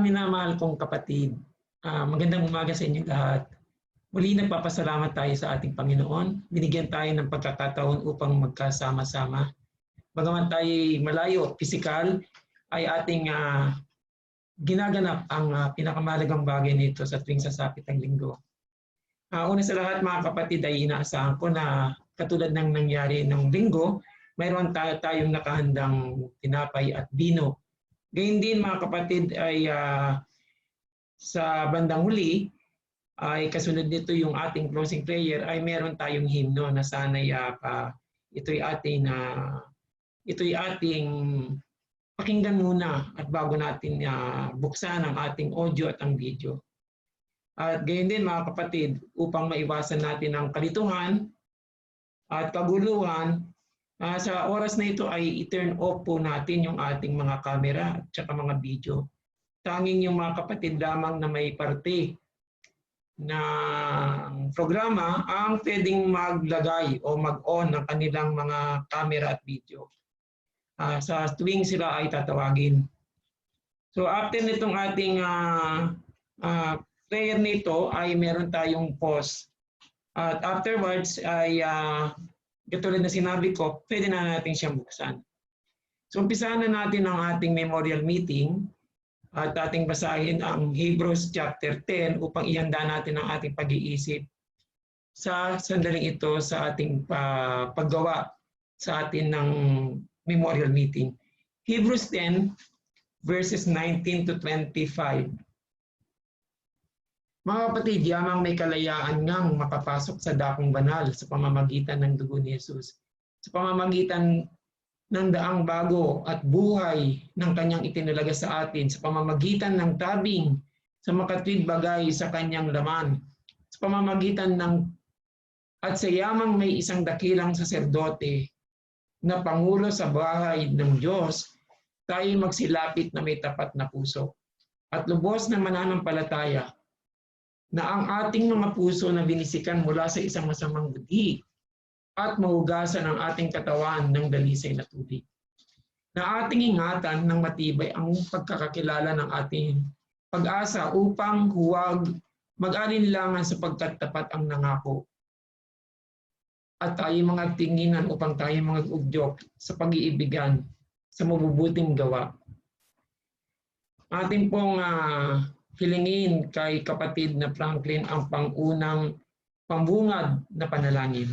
minamahal kong kapatid, magandang umaga sa inyo lahat. Muli nagpapasalamat tayo sa ating Panginoon. Binigyan tayo ng pagkakataon upang magkasama-sama. Bagaman tayo malayo, physical, ay ating ginaganap ang pinakamahalagang bagay nito sa tuwing sasapit ang linggo. Una sa lahat mga kapatid ay inaasahan ko na katulad ng nangyari ng linggo, mayroon tayong nakahandang tinapay at bino. Gayun din mga kapatid ay sa bandang huli ay kasunod nito yung ating closing prayer ay meron tayong hymno na sana'y ito'y ating pakinggan muna at bago natin buksan ang ating audio at ang video. At gayon din mga kapatid, upang maiwasan natin ang kalituhan at kaguluhan, sa oras na ito ay i-turn off po natin yung ating mga camera at saka mga video. Tanging yung mga kapatid lamang na may parte na programa ang pwedeng maglagay o mag-on ng kanilang mga camera at video sa tuwing sila ay tatawagin. So after nitong ating prayer nito ay meron tayong pause. At afterwards ay katulad na sinabi ko, pwede na natin siyang buksan. So umpisahan na natin ang ating memorial meeting at ating basahin ang Hebrews chapter 10 upang ihanda natin ang ating pag-iisip sa sandaling ito sa ating paggawa sa atin ng memorial meeting. Hebrews 10 verses 19 to 25. Mga kapatid, yamang may kalayaan ngang makapasok sa dakong banal sa pamamagitan ng dugo ni Jesus. Sa pamamagitan ng daang bago at buhay ng kanyang itinalaga sa atin, sa pamamagitan ng tabing sa makatwid bagay sa kanyang laman, sa pamamagitan ng at sa yamang may isang dakilang saserdote na pangulo sa bahay ng Diyos, tayo magsilapit na may tapat na puso at lubos na mananampalataya na ang ating mga puso na binisikan mula sa isang masamang budhi at mahugasan ang ating katawan ng dalisay na tubig. Na ating ingatan ng matibay ang pagkakakilala ng ating pag-asa upang huwag mag-alinlangan sapagkat tapat ang nangako. At tayo mga tinginan upang tayo mga ugyok sa pag-iibigan, sa mabubuting gawa. Ating pong hilingin kay kapatid na Franklin ang pangunang pambungad na panalangin.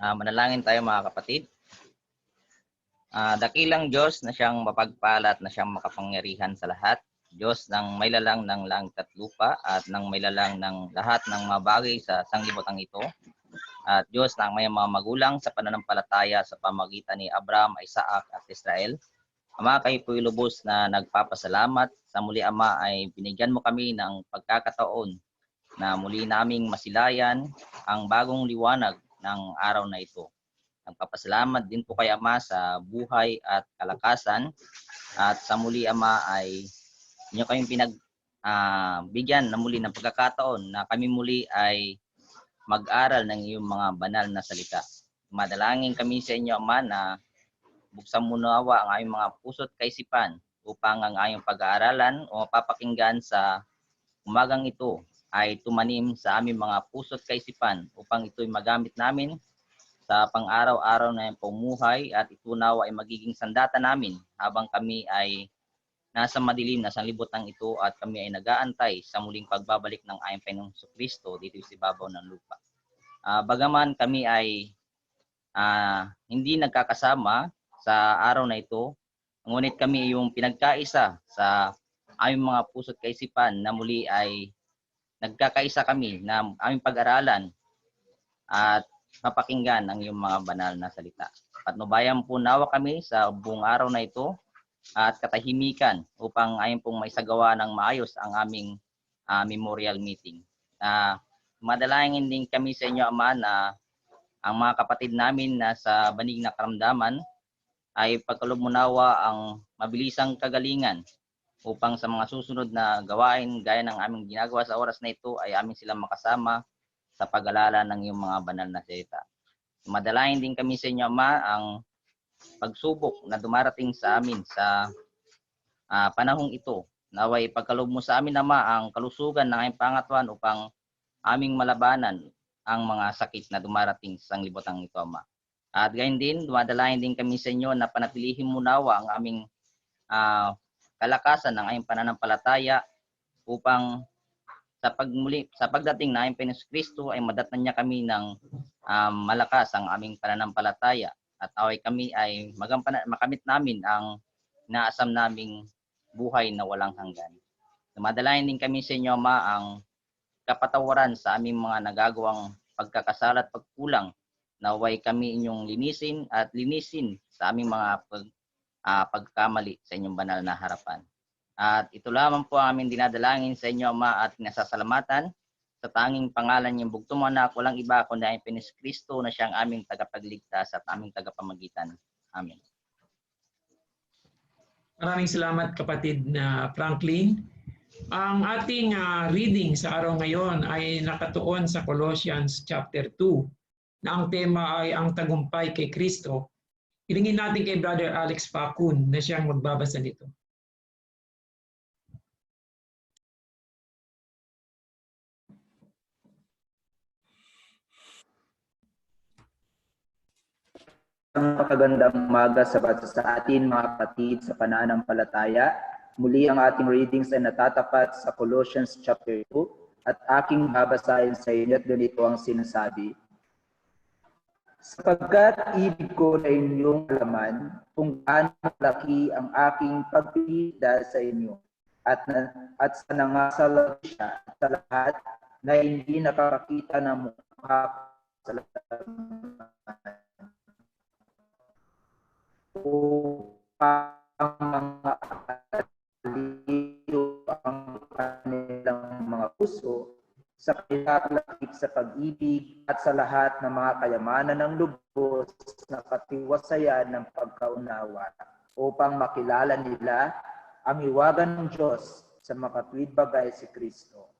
Manalangin tayo mga kapatid. Dakilang Diyos na siyang mapagpala at na siyang makapangyarihan sa lahat. Diyos ng may lalang ng langit at lupa at ng may lalang ng lahat ng mga bagay sa sanglibutan ito. At Diyos ng may mga magulang sa pananampalataya sa pamagitan ni Abraham, Isaac at Israel. Ama, kayo po'y lubos na nagpapasalamat. Sa muli, Ama, ay binigyan mo kami ng pagkakataon na muli naming masilayan ang bagong liwanag ng araw na ito. Nagpapasalamat din po kay Ama sa buhay at kalakasan. At sa muli, Ama, ay inyo kaming bigyan na muli ng pagkakataon na kami muli ay mag-aral ng iyong mga banal na salita. Madalangin kami sa inyo, Ama, na buksan mo nawa ang aming mga puso't kaisipan upang ang aming pag-aaralan o mapapakinggan sa umagang ito ay tumanim sa aming mga puso't kaisipan upang ito'y magamit namin sa pang-araw-araw na pamumuhay at ito nawa ay magiging sandata namin habang kami ay nasa madilim na sanlibutan ito at kami ay nag-aantay sa muling pagbabalik ng aming Panginoong Kristo dito sa ibabaw ng lupa. Bagaman kami ay hindi nagkakasama sa araw na ito, ngunit kami yung pinagkaisa sa aming mga puso't kaisipan na muli ay nagkakaisa kami na aming pag-aralan at mapakinggan ang iyong mga banal na salita. Patnubayan po nawa kami sa buong araw na ito at katahimikan upang ayon pong maisagawa ng maayos ang aming memorial meeting. Madalangin din kami sa inyo, Ama, na ang mga kapatid namin na sa banig na karamdaman ay pagkalumunawa ang mabilisang kagalingan upang sa mga susunod na gawain gaya ng aming ginagawa sa oras na ito ay aming silang makasama sa pag-alala ng iyong mga banal na salita. Madalangin din kami sa inyo, Ama, ang pagsubok na dumarating sa amin sa panahong ito. Naway pagkaloob mo sa amin, Ama, ang kalusugan ng aming pangatawan upang aming malabanan ang mga sakit na dumarating sa sanglibutan ito, Ama. At gayon din, dumadalain din kami sa inyo na panatilihin mo nawa ang aming kalakasan ng aming pananampalataya upang sa pagdating na aming Panginoon Kristo ay madatnan niya kami ng malakas ang aming pananampalataya at away kami ay makamit namin ang inaasam naming buhay na walang hanggan. Dumadalain din kami sa inyo, Ama, ang kapatawaran sa aming mga nagagawang pagkakasala at pagkulang. Naway kami inyong linisin at linisin sa aming mga pagkamali sa inyong banal na harapan. At ito lamang po ang aming dinadalangin sa inyo, Ama, at nasasalamatan sa tanging pangalan niyong bugtong anak, walang iba kundi ang Panginoon Kristo na siyang aming tagapagligtas at aming tagapamagitan. Amen. Maraming salamat, kapatid na Franklin. Ang ating reading sa araw ngayon ay nakatuon sa Colossians chapter 2 na ang tema ay ang tagumpay kay Kristo. Hilingin natin kay Brother Alex Facun na siyang magbabasa nito. Ang pakagandang umaga sa atin, mga kapatid, sa pananampalataya. Muli ang ating readings ay natatapat sa Colossians chapter 2 at aking babasahin sa inyo at ganito ang sinasabi. Sapagkat ibig ko na inyong alaman kung gaano malaki ang aking pagpili sa inyo at sa nangasal siya sa lahat na hindi nakakakita ng mukha sa upang mga aliyo ang kanilang mga puso sa paglalakip sa pag-ibig at sa lahat ng mga kayamanan ng lubos na katiwasayan ng pagkaunawa upang makilala nila ang hiwagan ng Diyos sa makatuwid bagay si Kristo,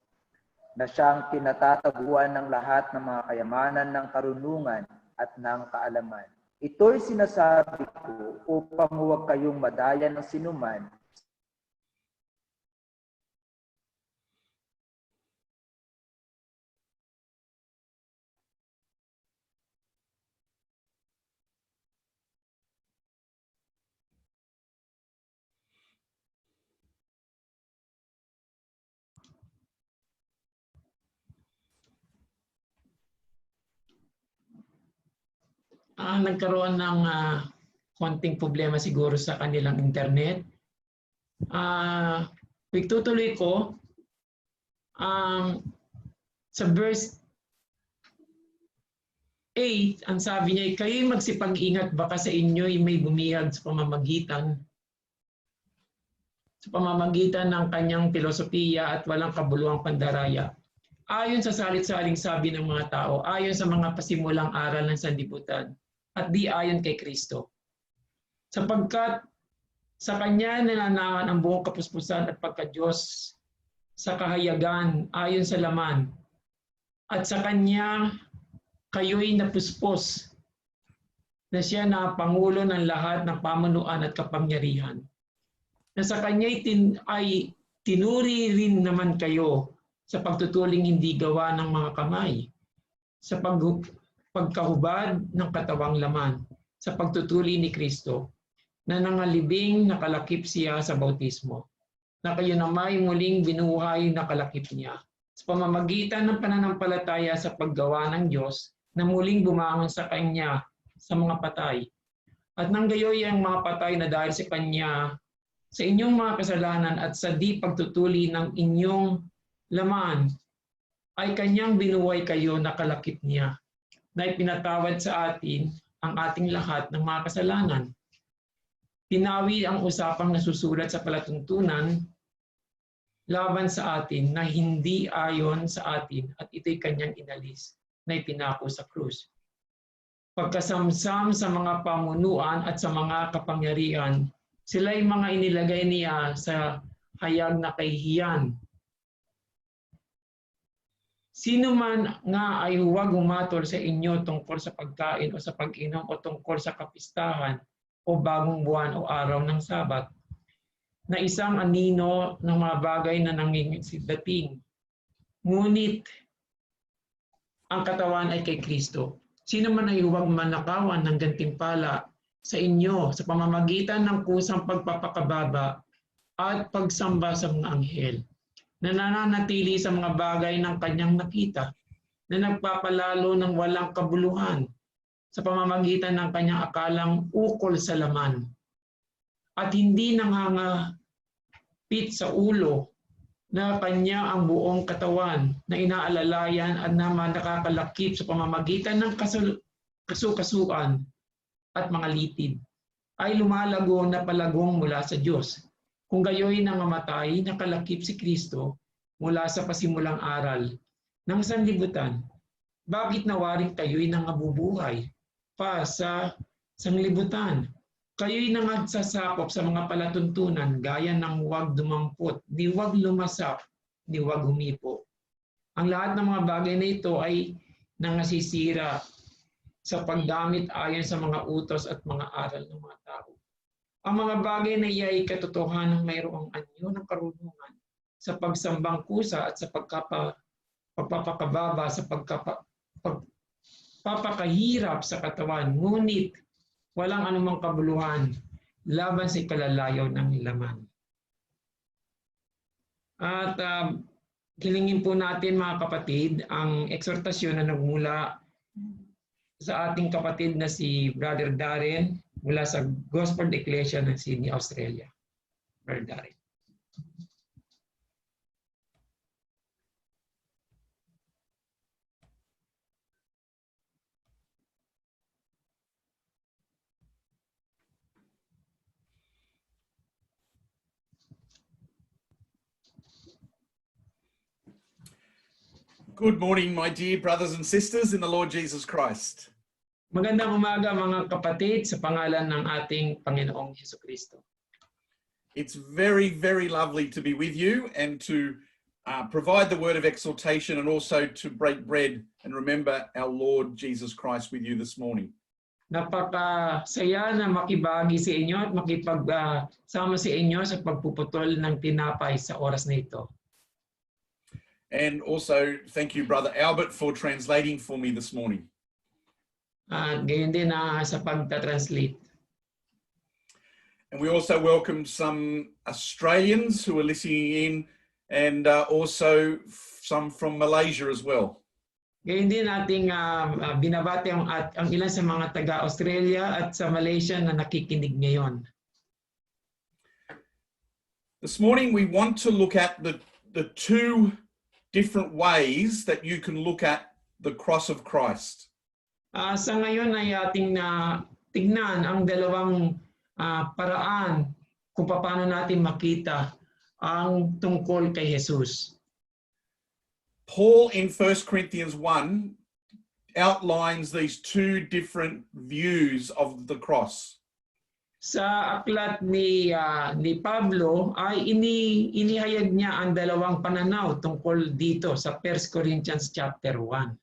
na siyang pinatataguan ng lahat ng mga kayamanan ng karunungan at ng kaalaman. Ito'y sinasabi ko upang huwag kayong madaya ng sinuman Nagkaroon ng konting problema siguro sa kanilang internet. Itutuloy ko sa verse 8, ang sabi niya, kayo'y magsipag-ingat, baka sa inyo'y may bumihag sa pamamagitan ng kanyang filosofiya at walang kabuluhang pandaraya. Ayon sa salit-saling sabi ng mga tao, ayon sa mga pasimulang aral ng sanlibutan, at di ayon kay Kristo. Sapagkat sa Kanya nananahan ang buong kapuspusan at pagka-Diyos sa kahayagan ayon sa laman, at sa Kanya kayo'y napuspos na siya na Pangulo ng lahat ng pamunuan at kapangyarihan. Na sa Kanya'y ay tinuri rin naman kayo sa pagtutuling hindi gawa ng mga kamay, sa pagkahubad ng katawang laman, sa pagtutuli ni Kristo, na nangalibing nakalakip siya sa bautismo, na kayo namay muling binuhay nakalakip niya, sa pamamagitan ng pananampalataya sa paggawa ng Diyos, na muling bumangon sa Kanya sa mga patay. At nang gayoy ang mga patay na dahil sa Kanya, sa inyong mga kasalanan at sa di pagtutuli ng inyong laman, ay Kanyang binuhay kayo nakalakip niya, na ipinatawad sa atin ang ating lahat ng mga kasalanan. Pinawi ang usapang nasusulat sa palatuntunan laban sa atin na hindi ayon sa atin at ito'y Kanyang inalis na ipinako sa krus. Pagkasamsam sa mga pamunuan at sa mga kapangyarihan, sila'y mga inilagay niya sa hayag na kahihiyan. Sino man nga ay huwag umatol sa inyo tungkol sa pagkain o sa pag-inom o tungkol sa kapistahan o bagong buwan o araw ng Sabat. na isang anino ng mga bagay na nangingidating. Ngunit ang katawan ay kay Kristo. Sino man ay huwag manakawan ng gantimpala sa inyo sa pamamagitan ng kusang pagpapakababa at pagsamba sa mga anghel, na nananatili sa mga bagay ng kanyang nakita, na nagpapalalo ng walang kabuluhan sa pamamagitan ng kanyang akalang ukol sa laman, at hindi nangangapit sa ulo na kanya ang buong katawan na inaalalayan at naman nakakalakip sa pamamagitan ng kasukasuan at mga litid, ay lumalago na palagong mula sa Diyos. Kung gayoy nangamatay, nakalakip si Kristo mula sa pasimulang aral ng sanlibutan, bakit nawaring kayo'y nangabubuhay pa sa sanglibutan? Kayo'y nangagsasakop sa mga palatuntunan gaya ng huwag dumampot, di huwag lumasap, di huwag humipo. Ang lahat ng mga bagay na ito ay nangasisira sa paggamit ayon sa mga utos at mga aral ng mga tao. Ang mga bagay na iya ay katotohanan ng mayroong anyo ng karunungan sa pagsambang kusa at sa pagpapakababa sa pagpapakahirap sa katawan, ngunit walang anumang kabuluhan laban sa ikalalayaw ng laman. At hilingin po natin mga kapatid ang eksortasyon na nagmula sa ating kapatid na si Brother Darren mula sa Gospel Ecclesia ng Sydney, Australia. Brother Darren. Good morning, my dear brothers and sisters in the Lord Jesus Christ. Magandang umaga mga kapatid sa pangalan ng ating Panginoong Jesucristo. It's very, very lovely to be with you and to provide the word of exhortation and also to break bread and remember our Lord Jesus Christ with you this morning. Napakasaya na makibagi sa inyo at makipagsama sa inyo sa pagpuputol ng tinapay sa oras na ito. And also thank you, Brother Albert, for translating for me this morning. At gayon din sa pagta-translate. And we also welcome some Australians who are listening in and also some from Malaysia as well. Gayon din nating binabati ang ilan sa mga taga-Australia at sa Malaysia na nakikinig ngayon. This morning we want to look at the two different ways that you can look at the cross of Christ. Sa ngayon ay ating tignan ang dalawang paraan kung paano natin makita ang tungkol kay Jesus. Paul in 1 Corinthians 1 outlines these two different views of the cross. Sa aklat ni Pablo ay inihayag niya ang dalawang pananaw tungkol dito sa 1 Corinthians chapter 1.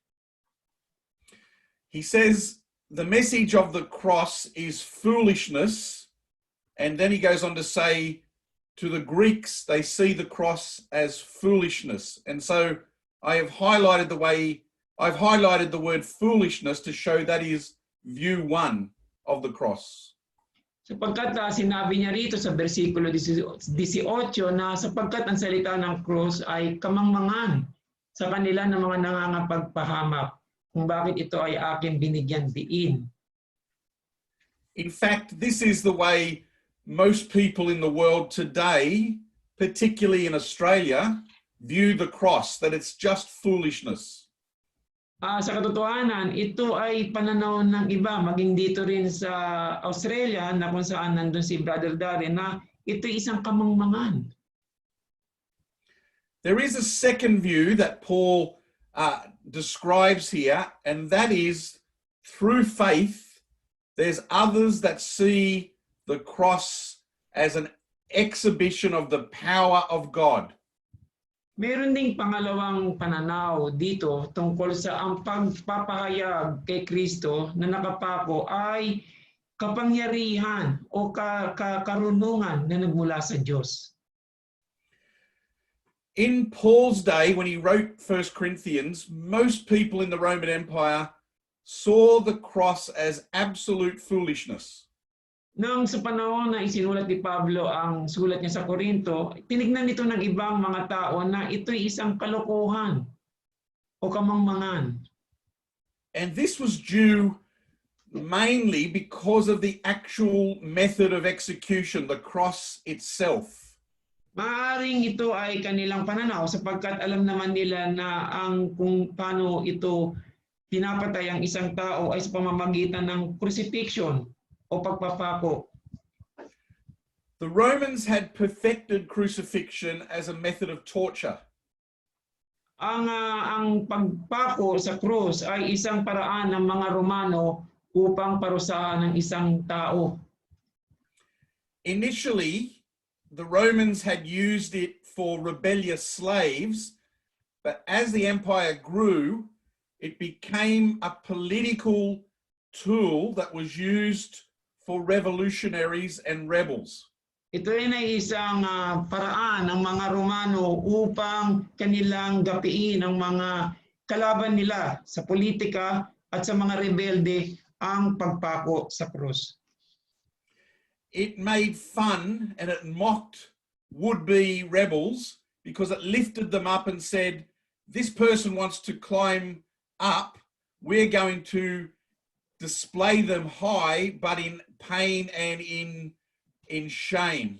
He says the message of the cross is foolishness, and then he goes on to say to the Greeks they see the cross as foolishness. And so I've highlighted the word foolishness to show that is view 1 of the cross. Sapagkat sinabi niya rito sa versikulo 18 na sapagkat ang salita ng cross ay kamangmangan sa kanila ng mga nangangapagpahamak kung bakit ito ay aking binigyan diin. In fact, this is the way most people in the world today, particularly in Australia, view the cross, that it's just foolishness. Sa katotohanan, ito ay pananaw ng iba, maging dito rin sa Australia na kung saan nandun si Brother Darren, na ito isang kamangmangan. There is a second view that Paul describes here, and that is through faith, there's others that see the cross as an exhibition of the power of God. Meron ding pangalawang pananaw dito tungkol sa ang pagpapahayag kay Kristo na nakapako ay kapangyarihan o karunungan na nagmula sa Diyos. In Paul's day, when he wrote 1 Corinthians, most people in the Roman Empire saw the cross as absolute foolishness. Nang sa panahon na isinulat ni Pablo ang sulat niya sa Korinto, tinignan ito ng ibang mga tao na ito'y isang kalokohan o kamangmangan. And this was due mainly because of the actual method of execution, the cross itself. Maaring ito ay kanilang pananaw sapagkat alam naman nila na kung paano ito pinapatay ang isang tao ay sa pamamagitan ng crucifixion o pagpapako. The Romans had perfected crucifixion as a method of torture. Ang pagpako sa krus ay isang paraan ng mga Romano upang parusahan ng isang tao. Initially, the Romans had used it for rebellious slaves, but as the empire grew, it became a political tool that was used for revolutionaries and rebels. Ito ay isang paraan ng mga Romano upang kanilang gapiin ang mga kalaban nila sa politika at sa mga rebelde ang pagpako sa krus. It made fun and it mocked would-be rebels because it lifted them up and said, this person wants to climb up, we're going to display them high, but in pain and in shame.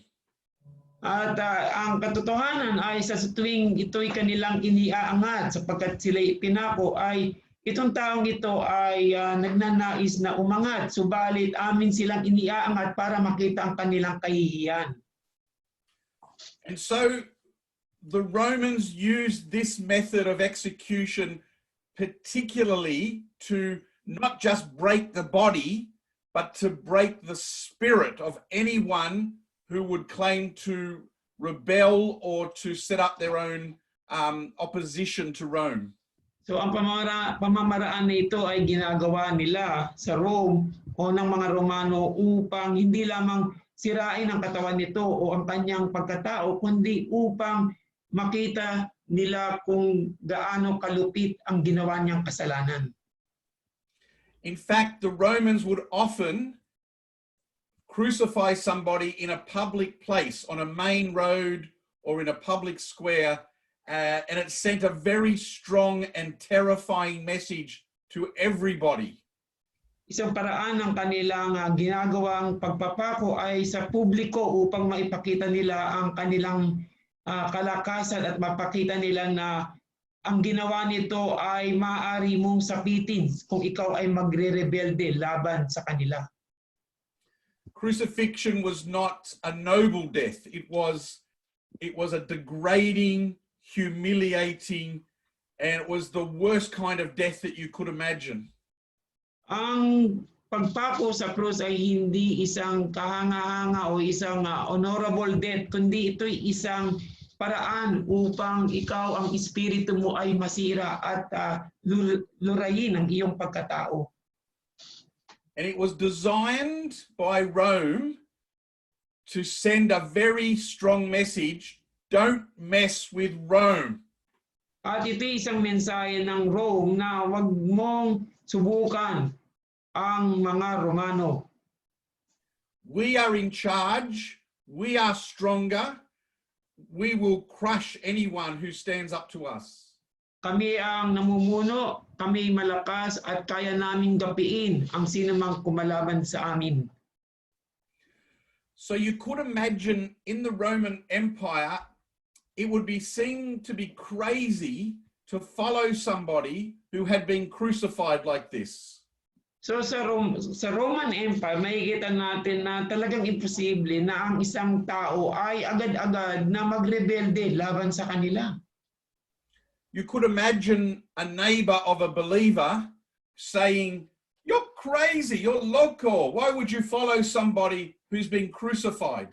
At ang katotohanan ay sa tuwing ito'y kanilang iniaangat sapagkat sila'y pinako ay itong taong ito ay nagnanais na umangat, subalit amin silang iniaangat para makita ang kanilang kahihiyan. And so the Romans used this method of execution particularly to not just break the body, but to break the spirit of anyone who would claim to rebel or to set up their own opposition to Rome. So ang pamamaraan na ito ay ginagawa nila sa Rome o ng mga Romano upang hindi lamang sirain ang katawan nito o ang kanyang pagkatao, kundi upang makita nila kung gaano kalupit ang ginawa niyang kasalanan. In fact, the Romans would often crucify somebody in a public place, on a main road or in a public square, and it sent a very strong and terrifying message to everybody. Isang paraan ng kanilang ginagawang pagpapako ay sa publiko upang maipakita nila ang kanilang kalakasan at mapakita nila na ang ginawa nito ay maaari mong sapitin kung ikaw ay magre-rebelde laban sa kanila. Crucifixion was not a noble death. It was a degrading, humiliating, and it was the worst kind of death that you could imagine. Ang pagpako sa krus ay hindi isang kahanga-hanga o isang honorable death, kundi ito'y isang paraan upang ikaw, ang espiritu mo ay masira at lurayin ang iyong pagkatao. And it was designed by Rome to send a very strong message, don't mess with Rome. At ito isang mensahe ng Rome na wag mong subukan ang mga Romano. We are in charge, we are stronger, we will crush anyone who stands up to us. Kami ang namumuno, kami malakas at kaya naming gapiin ang sinumang kumalaban sa amin. So you could imagine in the Roman Empire, it would be seen to be crazy to follow somebody who had been crucified like this. So sa Roman Empire, makikita natin na talagang imposible na ang isang tao ay agad-agad na magrebelde laban sa kanila. You could imagine a neighbor of a believer saying, "You're crazy, you're loco. Why would you follow somebody who's been crucified?"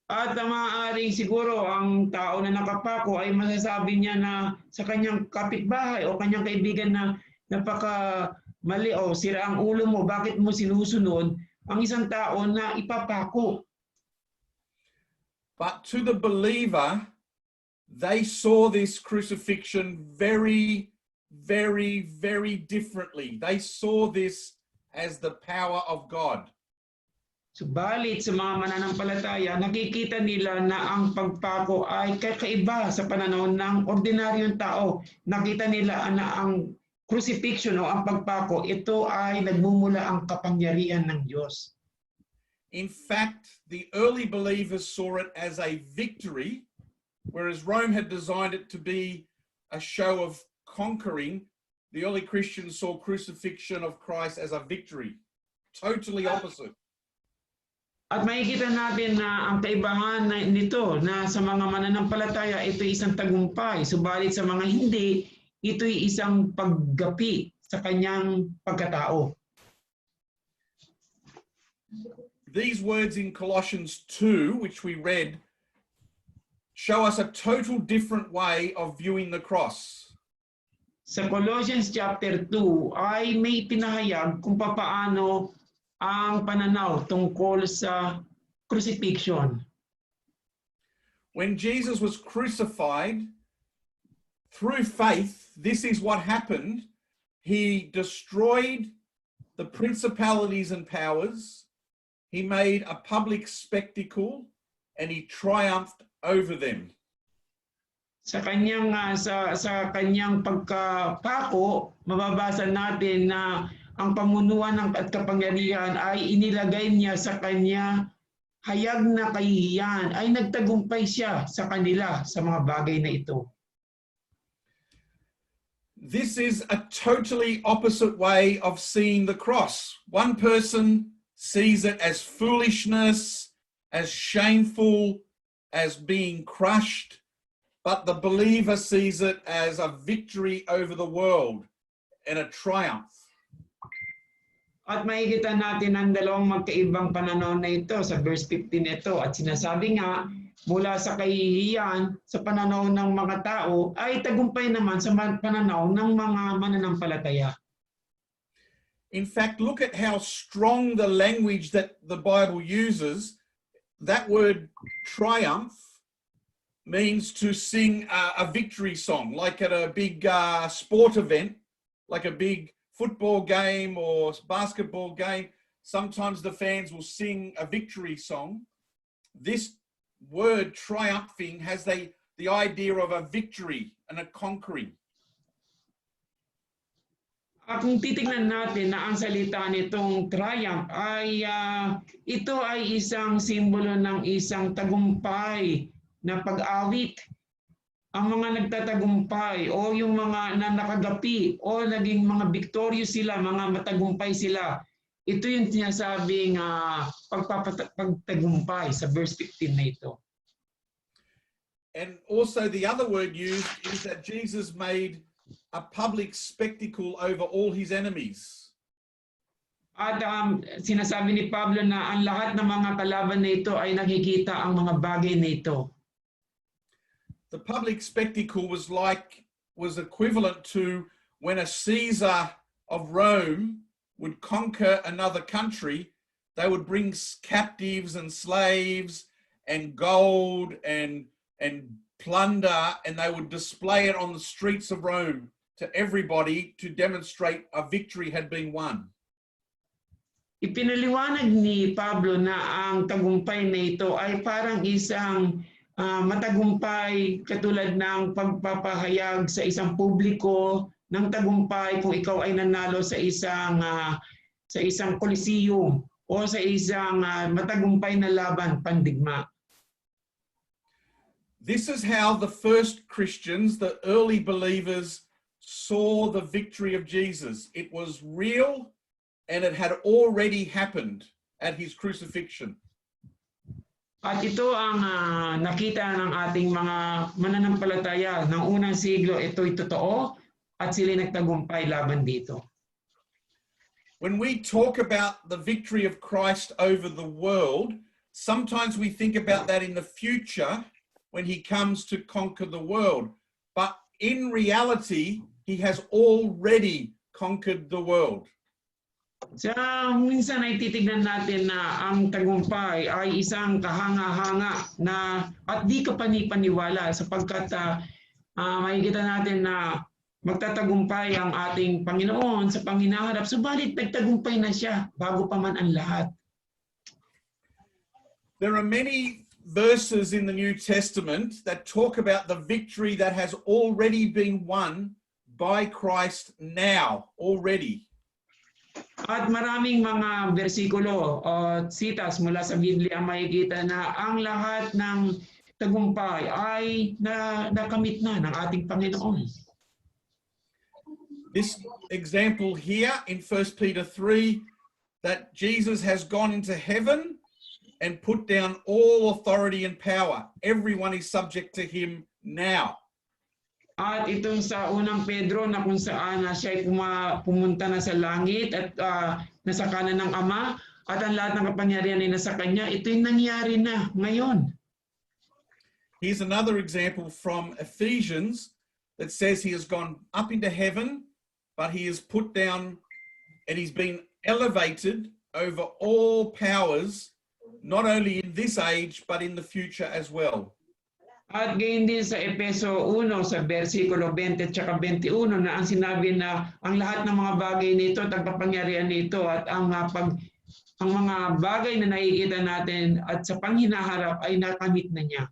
At maaaring siguro ang tao na nakapako ay masasabi niya na sa kanyang kapitbahay o kanyang kaibigan na napaka mali o sira ang ulo mo, bakit mo sinusunod ang isang tao na ipapako. But to the believer, they saw this crucifixion very, very, very differently. They saw this as the power of God. Subalit sa mga mananampalataya, nakikita nila na ang pagpako ay kakaiba sa pananaw ng ordinaryong tao. Nakita nila na ang crucifixion o ang pagpako, ito ay nagmumula ang kapangyarihan ng Diyos. In fact, the early believers saw it as a victory, whereas Rome had designed it to be a show of conquering. The early Christians saw crucifixion of Christ as a victory. Totally opposite. At makikita natin na ang kaibahan nito na sa mga mananampalataya, ito ay isang tagumpay. Subalit sa mga hindi, ito ay isang paggapi sa kanyang pagkatao. These words in Colossians 2, which we read, show us a total different way of viewing the cross. Sa Colossians chapter 2 ay may pinahayag kung paano ang pananaw tungkol sa crucifixion. When Jesus was crucified, through faith, this is what happened. He destroyed the principalities and powers. He made a public spectacle and he triumphed over them. Sa kanyang pagkapako, mababasa natin na ang pamunuan at kapangyarihan ay inilagay niya sa kanya hayag na kahihiyan, ay nagtagumpay siya sa kanila sa mga bagay na ito. This is a totally opposite way of seeing the cross. One person sees it as foolishness, as shameful, as being crushed, but the believer sees it as a victory over the world and a triumph. At makikita natin ang dalawang magkaibang pananaw na ito sa verse 15 ito. At sinasabi nga, mula sa kahihiyan sa pananaw ng mga tao ay tagumpay naman sa pananaw ng mga mananampalataya. In fact, look at how strong the language that the Bible uses. That word triumph means to sing a victory song, like at a big sport event, like a big football game or basketball game. Sometimes the fans will sing a victory song. This word triumphing has the idea of a victory and a conquering. Kung titingnan natin na ang salita nitong triumph ay ito ay isang simbolo ng isang tagumpay na pag-awit. Ang mga nagtatagumpay o yung mga na nakagapi o naging mga victorious sila, mga matagumpay sila. Ito yung sinasabing pagtagumpay sa verse 15 na ito. And also the other word used is that Jesus made a public spectacle over all his enemies. At sinasabi ni Pablo na ang lahat ng mga kalaban na ito ay nakikita ang mga bagay na ito. The public spectacle was equivalent to when a Caesar of Rome would conquer another country, they would bring captives and slaves and gold and plunder, and they would display it on the streets of Rome to everybody to demonstrate a victory had been won. Ipinaliwanag ni Pablo na ang tagumpay na ito ay parang isang matagumpay katulad ng pagpapahayag sa isang publiko ng tagumpay kung ikaw ay nanalo sa isang coliseum o sa isang matagumpay na laban pandigma. This is how the first Christians, the early believers, saw the victory of Jesus. It was real and it had already happened at his crucifixion. At ito ang nakita ng ating mga mananampalataya ng unang siglo. Ito'y totoo at sila nagtagumpay laban dito. When we talk about the victory of Christ over the world, sometimes we think about that in the future when he comes to conquer the world. But in reality, he has already conquered the world. Minsan ay titignan natin na ang tagumpay ay isang kahanga-hanga na at di ka panipaniwala sapagkat makikita natin na magtatagumpay ang ating Panginoon sa panghinaharap. Subalit nagtagumpay na siya bago pa man ang lahat. There are many verses in the New Testament that talk about the victory that has already been won by Christ now, already. At maraming mga bersikulo o sitas mula sa Biblia makikita na ang lahat ng tagumpay ay nakamit na ng ating Panginoon. This example here in 1 Peter 3, that Jesus has gone into heaven and put down all authority and power. Everyone is subject to him now. At itong sa unang Pedro na kung saan siya ay pumunta na sa langit at nasa kanan ng Ama at ang lahat ng kapangyarihan ay nasa kanya, ito'y nangyari na ngayon. Here's another example from Ephesians that says he has gone up into heaven, but he is put down and he's been elevated over all powers, not only in this age, but in the future as well. At gayon din sa Epeso 1 sa versikulo 20 at saka 21 na ang sinabi na ang lahat ng mga bagay nito, tagpapangyarihan nito at ang mga bagay na nakikita natin at sa panghinaharap ay nakamit na niya.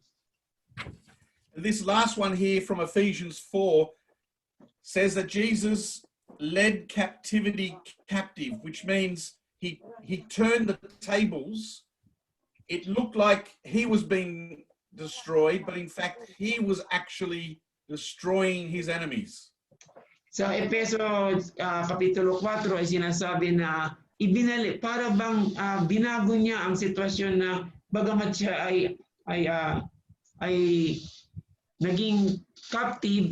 This last one here from Ephesians 4 says that Jesus led captivity captive, which means he turned the tables. It looked like he was being destroyed, but in fact he was actually destroying his enemies. Sa Epeso kapitulo 4 ay sinasabi na para bang binago niya ang sitwasyon na bagamat siya ay naging captive,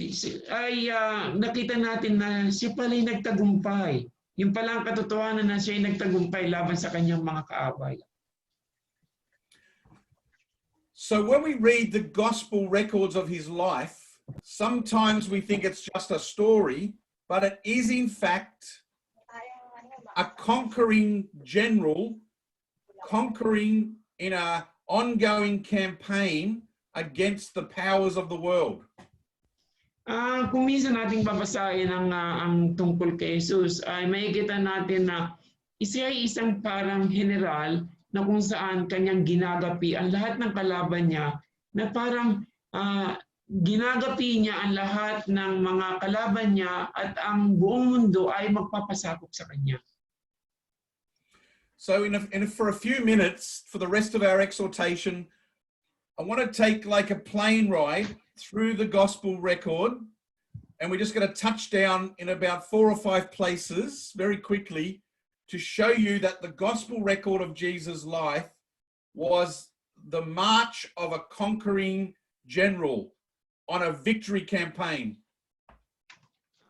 ay nakita natin na siya pala'y nagtagumpay. Yung palang katotohanan na siya ay nagtagumpay laban sa kanyang mga kaaway. So when we read the gospel records of his life, sometimes we think it's just a story, but it is in fact a conquering general, conquering in an ongoing campaign against the powers of the world. Kung minsan nating babasahin ang tungkol kay Jesus, ay makikita natin na isa ay isang parang general na kung saan kanyang ginagapi ang lahat ng kalaban niya, na parang ginagapi niya ang lahat ng mga kalaban niya at ang buong mundo ay magpapasakop sa kanya. So for a few minutes, for the rest of our exhortation, I want to take like a plane ride through the gospel record, and we're just going to touch down in about 4 or 5 places very quickly to show you that the gospel record of Jesus' life was the march of a conquering general on a victory campaign.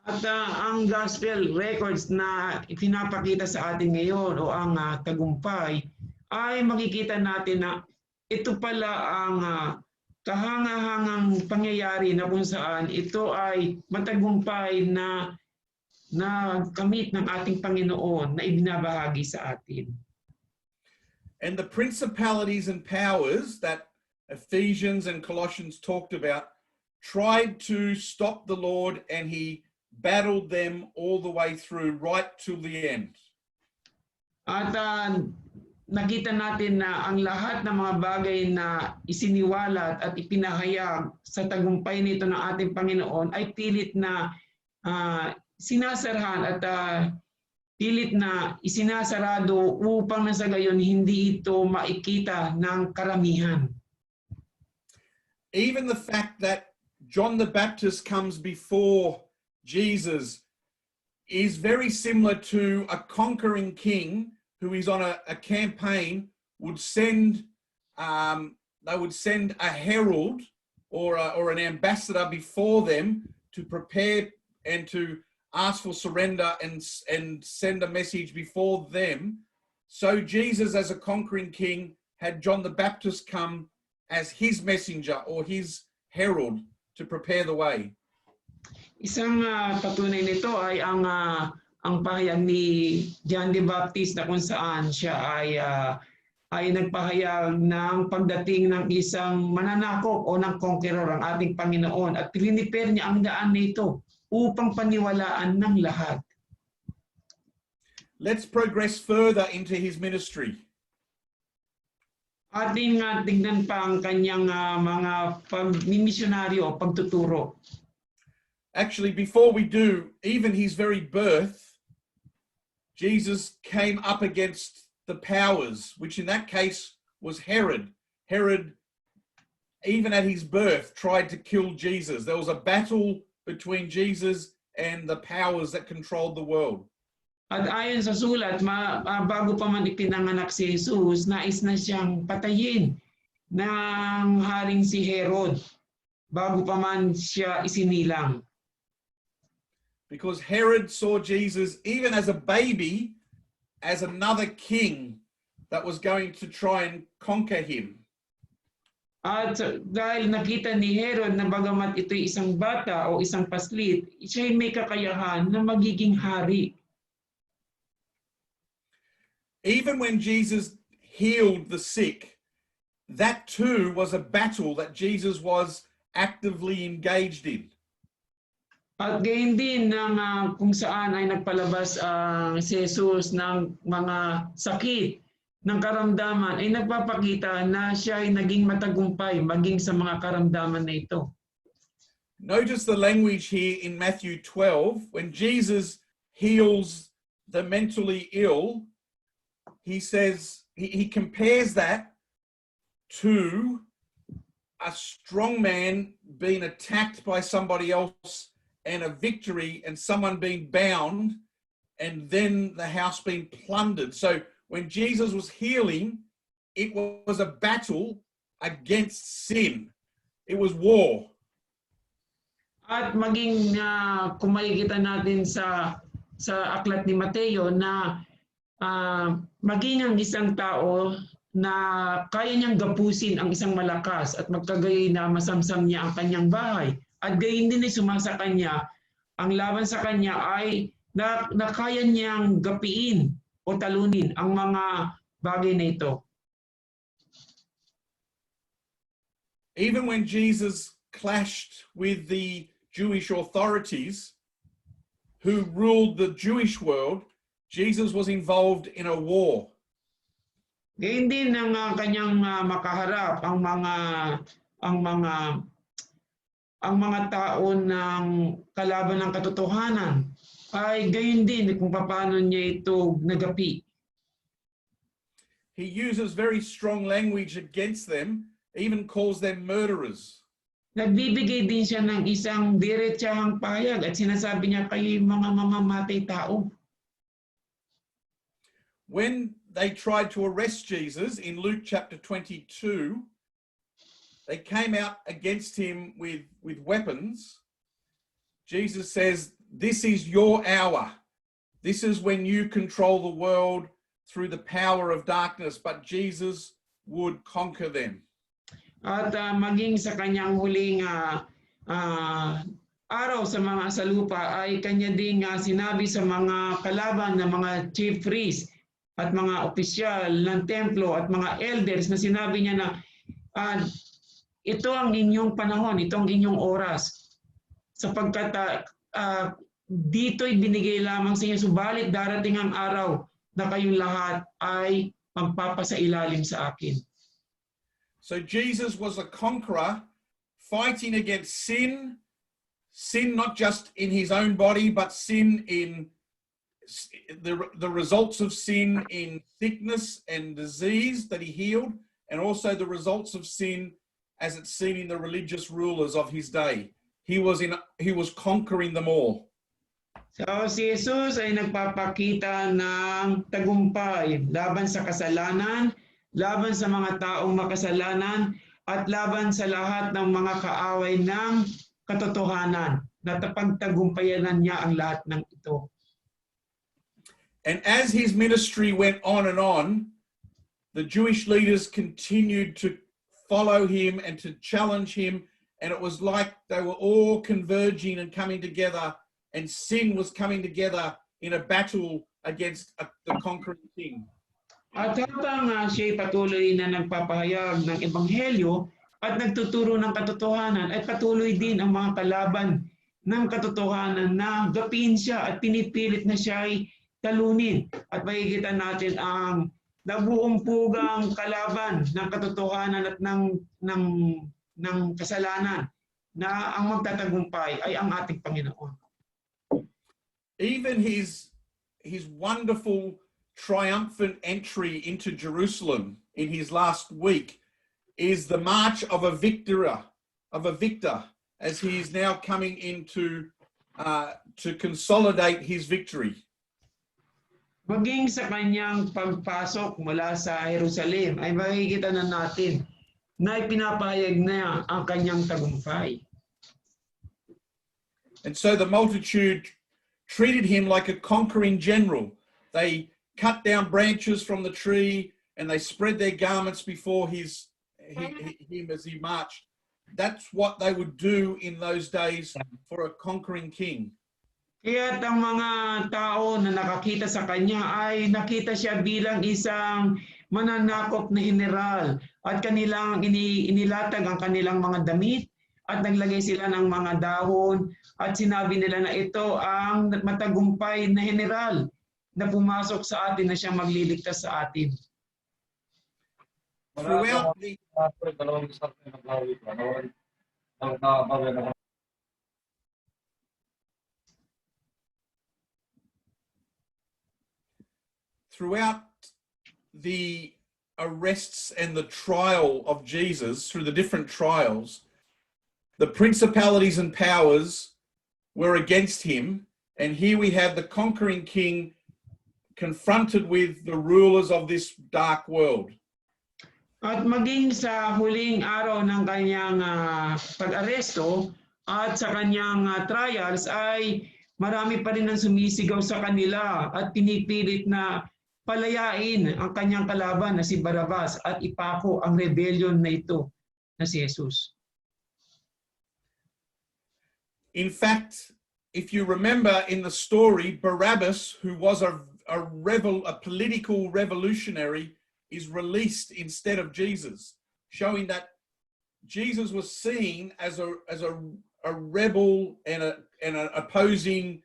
At ang gospel records na ipinapakita sa atin ngayon o ang tagumpay ay makikita natin na ito pala ang kahanga-hangang pangyayari na kung saan ito ay matagumpay na kamit ng ating Panginoon na ibinabahagi sa atin. And the principalities and powers that Ephesians and Colossians talked about tried to stop the Lord, and he battled them all the way through, right till the end. At nakita natin na ang lahat ng mga bagay na isiniwalat at ipinahayag sa tagumpay nito ng ating Panginoon ay pilit na sinasarahan at pilit na isinasarado upang nasa gayon hindi ito makikita ng karamihan. Even the fact that John the Baptist comes before Jesus is very similar to a conquering king who is on a campaign would send they would send a herald or an ambassador before them to prepare and to ask for surrender and send a message before them. So Jesus, as a conquering king, had John the Baptist come as his messenger or his herald to prepare the way. Isang patunay nito ay ang ang pahayag ni John the Baptist na kung saan siya ay nagpahayag ng pagdating ng isang mananakop o ng conqueror, ang ating Panginoon, at prepare niya ang daan nito upang paniwalaan ng lahat. Let's progress further into his ministry. Ating tignan pa ang kanyang mga pagmimisyonaryo, pagtuturo. Actually, before we do, even his very birth, Jesus came up against the powers, which in that case was Herod. Herod, even at his birth, tried to kill Jesus. There was a battle between Jesus and the powers that controlled the world. At ayon sa sulat, bago pa man ipinanganak si Jesus, nais na siyang patayin ng haring si Herod bago pa man siya isinilang. Because Herod saw Jesus, even as a baby, as another king that was going to try and conquer him. At dahil nakita ni Herod na bagamat ito'y isang bata o isang paslit, siya'y may kakayahan na magiging hari. Even when Jesus healed the sick, that too was a battle that Jesus was actively engaged in. At gayon din ng kung saan ay nagpalabas si Jesus ng mga sakit, ng karamdaman, ay nagpapakita na siya ay naging matagumpay maging sa mga karamdaman na ito. Notice the language here in Matthew 12. When Jesus heals the mentally ill, he says, he compares that to a strong man being attacked by somebody else and a victory, and someone being bound and then the house being plundered. So when Jesus was healing, it was a battle against sin. It was war. At maging kung makikita natin sa aklat ni Mateo na maging ang isang tao na kaya niyang gapusin ang isang malakas at magkagayoy na masamsam niya ang kanyang bahay. At gayon din ay sumasa kanya, ang laban sa kanya ay na kaya niyang gapiin o talunin ang mga bagay na ito. Even when Jesus clashed with the Jewish authorities who ruled the Jewish world, Jesus was involved in a war. Gayon din ang kanyang makaharap ang mga tao ng kalaban ng katotohanan, ay gayon din kung paano niya ito nagapi. He uses very strong language against them, even calls them murderers. Nagbibigay din siya ng isang diretsahang pahayag at sinasabi niya kayo mga mamamatay tao. When they tried to arrest Jesus in Luke chapter 22, they came out against him with weapons. Jesus says, this is your hour. This is when you control the world through the power of darkness, but Jesus would conquer them. At maging sa kanyang huling araw sa lupa ay kanya ding sinabi sa mga kalaban na mga chief priests at mga opisyal ng templo at mga elders na sinabi niya na ito ang inyong panahon, ito ang inyong oras. Sapagkat dito'y binigay lamang sa inyo, subalit darating ang araw na kayong lahat ay magpapasailalim sa akin. So Jesus was a conqueror fighting against sin not just in his own body, but sin in the results of sin in sickness and disease that he healed, and also the results of sin as it's seen in the religious rulers of his day. He was conquering them all. So si Jesus ay nagpapakita ng tagumpay laban sa kasalanan, laban sa mga taong makasalanan, at laban sa lahat ng mga kaaway ng katotohanan. Natapagtagumpayanan niya ang lahat ng ito. And as his ministry went on and on, the Jewish leaders continued to follow him and to challenge him, and it was like they were all converging and coming together, and sin was coming together in a battle against the conquering king. At habang siya'y patuloy na nagpapahayag ng ebanghelyo at nagtuturo ng katotohanan, ay patuloy din ang mga kalaban ng katotohanan na gapin siya at pinipilit na siya'y talunin. At makikita natin ang nabuumpugang kalaban ng katotohanan at ng kasalanan na ang magtatagumpay ay ang ating Panginoon. Even his wonderful triumphant entry into Jerusalem in his last week is the march of a victor, as he is now coming into to consolidate his victory. Maging sa kanyang pagpasok mula sa Jerusalem ay makikita na natin na ipinapahayag na ang kanyang tagumpay. And so the multitude treated him like a conquering general. They cut down branches from the tree and they spread their garments before him as he marched. That's what they would do in those days for a conquering king. Kaya ang mga tao na nakakita sa kanya ay nakita siya bilang isang mananakop na general at kanilang inilatag ang kanilang mga damit at naglagay sila ng mga dahon at sinabi nila na ito ang matagumpay na general na pumasok sa atin na siyang magliligtas sa atin. Throughout the arrests and the trial of Jesus, through the different trials, the principalities and powers were against him. And here we have the conquering king confronted with the rulers of this dark world. At maging sa huling araw ng kanyang pag-aresto at sa kanyang trials ay marami pa rin ang sumisigaw sa kanila at pinipilit na palayain ang kanyang kalaban na si Barabas at ipako ang rebellion na ito na si Jesus. In fact, if you remember in the story, Barabbas, who was a political revolutionary, is released instead of Jesus, showing that Jesus was seen as a rebel and an opposing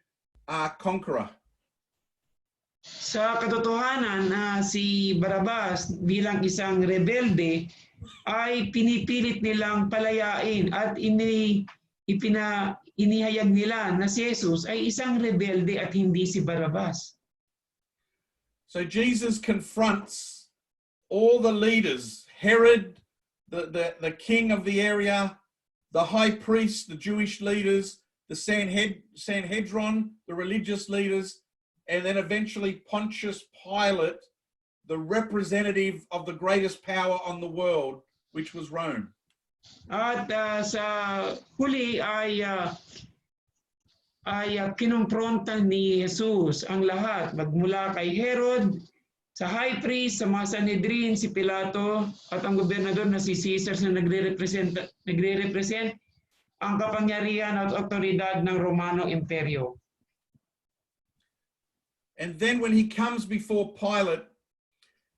conqueror. Sa katotohanan si Barabas bilang isang rebelde ay pinipilit nilang palayain at inihayag nila na si Jesus ay isang rebelde at hindi si Barabas. So Jesus confronts all the leaders, Herod, the king of the area, the high priest, the Jewish leaders, the Sanhedrin, the religious leaders, and then eventually Pontius Pilate, the representative of the greatest power on the world, which was Rome. At sa huli ay kinumpronta ni Jesus ang lahat, magmula kay Herod, sa high priest, sa mga Sanhedrin, si Pilato, at ang gobernador na si Caesar na nagre-represent ang kapangyarihan at otoridad ng Romano Imperyo. And then when he comes before Pilate,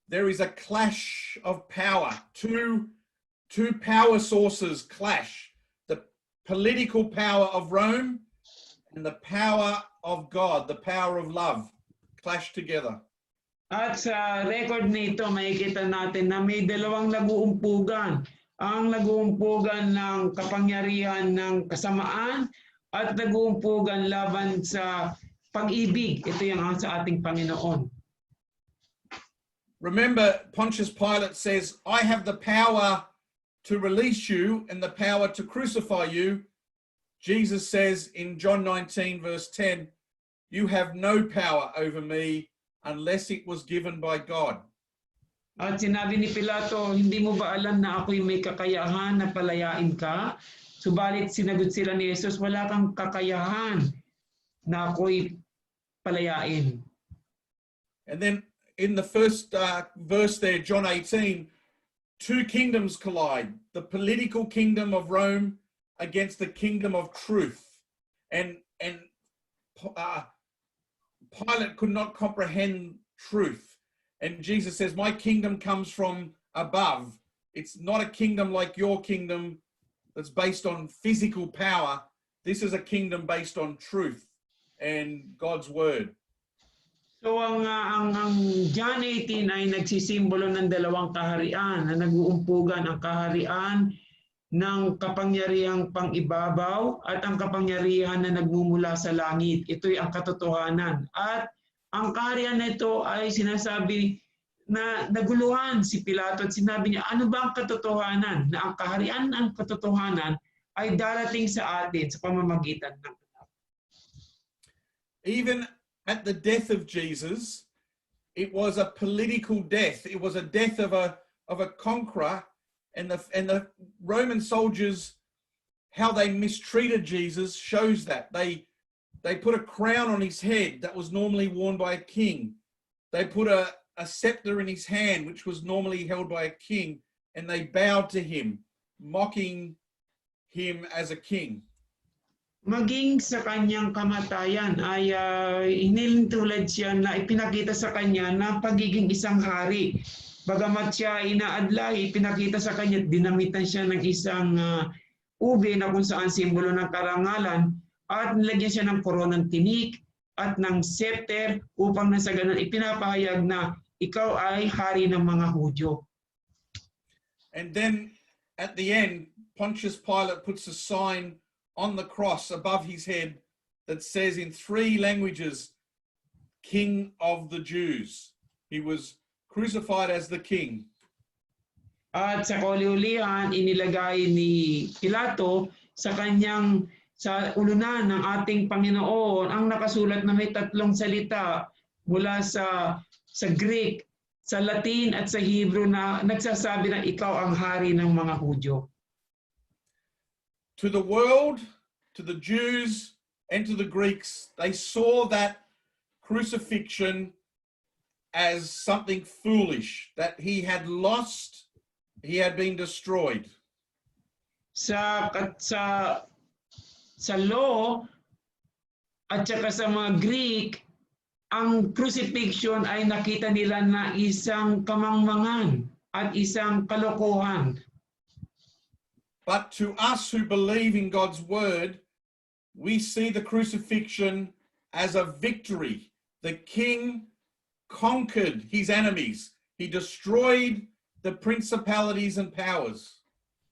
there is a clash of power. Two power sources clash. The political power of Rome and the power of God, the power of love, clash together. At sa record nito, makikita natin na may dalawang nag-uumpugan. Ang nag-uumpugan ng kapangyarihan ng kasamaan at nag-uumpugan laban sa pag-ibig. Ito yung sa ating Panginoon. Remember, Pontius Pilate says, I have the power to release you and the power to crucify you. Jesus says in John 19, verse 10, you have no power over me unless it was given by God. At sinabi ni Pilato, hindi mo ba alam na ako'y may kakayahan na palayain ka? Subalit sinagot sila ni Jesus, wala kang kakayahan na ako'y palayain. And then in the first verse there, John 18, two kingdoms collide. The political kingdom of Rome against the kingdom of truth. And Pilate could not comprehend truth. And Jesus says, my kingdom comes from above. It's not a kingdom like your kingdom that's based on physical power. This is a kingdom based on truth and God's word. So ang John 18 ay nagsisimbolo ng dalawang kaharian na nag-uumpugan ang kaharian ng kapangyarihang pang-ibabaw at ang kapangyarihan na nagmumula sa langit. Ito'y ang katotohanan. At ang kaharian na ito ay sinasabi na naguluhan si Pilato at sinabi niya, ano ba ang katotohanan? Na ang kaharian ng katotohanan ay darating sa atin sa pamamagitan ng anak. Even at the death of Jesus, it was a political death. It was a death of a conqueror, and the Roman soldiers, how they mistreated Jesus shows that. They put a crown on his head that was normally worn by a king. They put a scepter in his hand, which was normally held by a king, and they bowed to him, mocking him as a king. Maging sa kanyang kamatayan ay hinilintulad siya na ipinakita sa kanya na pagiging isang hari. Bagamat siya inaadlahi, ipinakita sa kanya at dinamitan siya ng isang ube na kung saan simbolo ng karangalan at nilagyan siya ng koronang tinik at ng scepter upang nasa ganun ipinapahayag na ikaw ay hari ng mga Hudyo. And then at the end, Pontius Pilate puts a sign on the cross above his head that says in 3 languages, King of the Jews. He was crucified as the king. At sa kauli-ulihan, inilagay ni Pilato sa ulunan ng ating Panginoon ang nakasulat na may 3 salita mula sa Greek, sa Latin at sa Hebrew na nagsasabi na ikaw ang hari ng mga Hudyo. To the world, to the Jews, and to the Greeks, they saw that crucifixion as something foolish, that he had lost, he had been destroyed. Sa law at saka sa mga Greek, ang crucifixion ay nakita nila na isang kamangmangan at isang kalokohan. But to us who believe in God's word, we see the crucifixion as a victory. The king conquered his enemies. He destroyed the principalities and powers.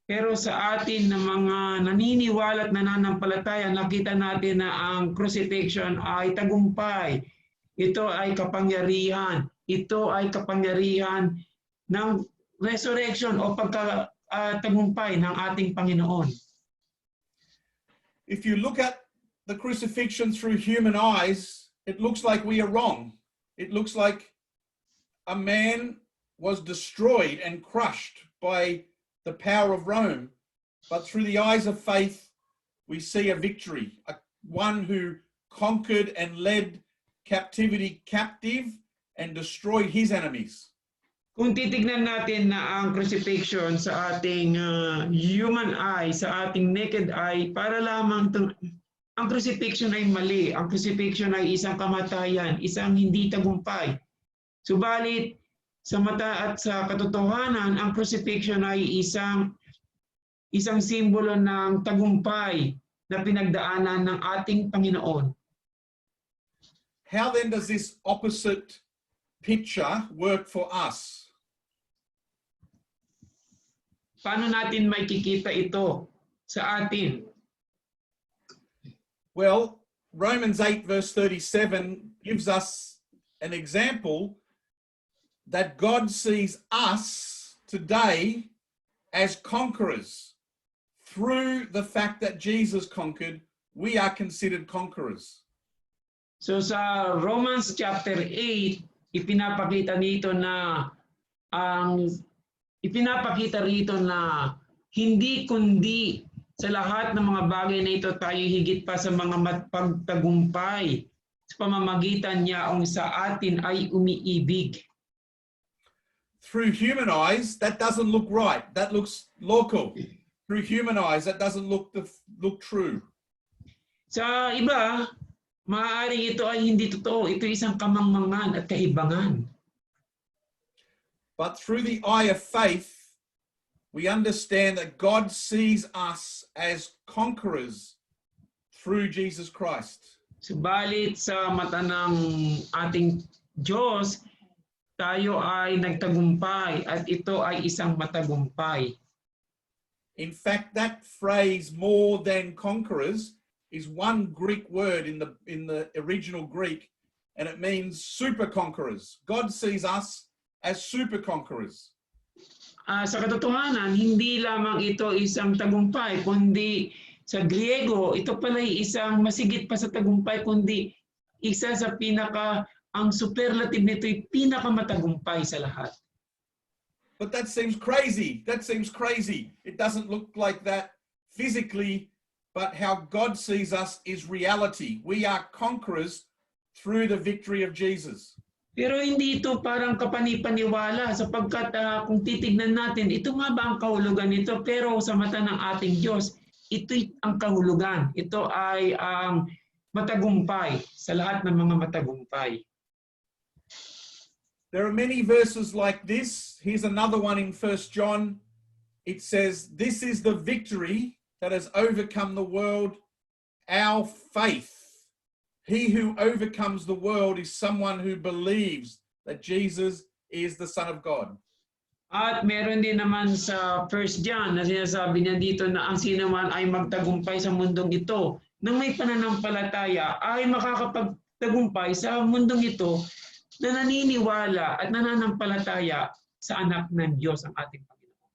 Pero sa atin na mga naniniwala at nananampalataya, nakita natin na ang crucifixion ay tagumpay. Ito ay kapangyarihan. Ito ay kapangyarihan ng resurrection o tagumpay ng ating Panginoon. If you look at the crucifixion through human eyes, it looks like we are wrong. It looks like a man was destroyed and crushed by the power of Rome. But through the eyes of faith, we see a victory, one who conquered and led captivity captive and destroyed his enemies. Kung titignan natin na ang crucifixion sa ating human eye, sa ating naked eye, para lamang ang crucifixion ay mali. Ang crucifixion ay isang kamatayan, isang hindi tagumpay. Subalit, sa mata at sa katotohanan, ang crucifixion ay isang simbolo ng tagumpay na pinagdaanan ng ating Panginoon. How then does this opposite picture work for us? Paano natin makikita ito sa atin? Well, Romans 8 verse 37 gives us an example that God sees us today as conquerors. Through the fact that Jesus conquered, we are considered conquerors. So sa Romans chapter 8, ipinapakita rito na hindi kundi sa lahat ng mga bagay na ito tayo higit pa sa mga pagtagumpay sa pamamagitan niya ang sa atin ay umiibig. Through human eyes, that doesn't look right. That looks local. Through human eyes, that doesn't look true. Sa iba, Maaaring ito ay hindi totoo. Ito isang kamangmangan at kaibangan. But through the eye of faith, we understand that God sees us as conquerors through Jesus Christ. Subalit sa mata ng ating Diyos, tayo ay nagtagumpay at ito ay isang matagumpay. In fact, that phrase "more than conquerors" is one Greek word in the original Greek, and it means super conquerors. God sees us as super conquerors. Sa katotohanan, hindi lamang ito isang tagumpay, kundi sa Griego, ito pala ay isang masigit pa sa tagumpay, kundi isa sa ang superlative nito ay pinakamatagumpay sa lahat. But that seems crazy. That seems crazy. It doesn't look like that physically, but how God sees us is reality. We are conquerors through the victory of Jesus. Pero hindi ito parang kapanipaniwala sapagkat kung titignan natin, ito nga ba ang kahulugan nito? Pero sa mata ng ating Diyos, ito'y ang kahulugan. Ito ay ang matagumpay sa lahat ng mga matagumpay. There are many verses like this. Here's another one in 1 John. It says, "This is the victory that has overcome the world, our faith. He who overcomes the world is someone who believes that Jesus is the Son of God." At meron din naman sa 1 John na sinasabi niya dito na ang sino man ay magtagumpay sa mundong ito nang may pananampalataya ay makakapagtagumpay sa mundong ito na naniniwala at nananampalataya sa anak ng Diyos ang ating Panginoon.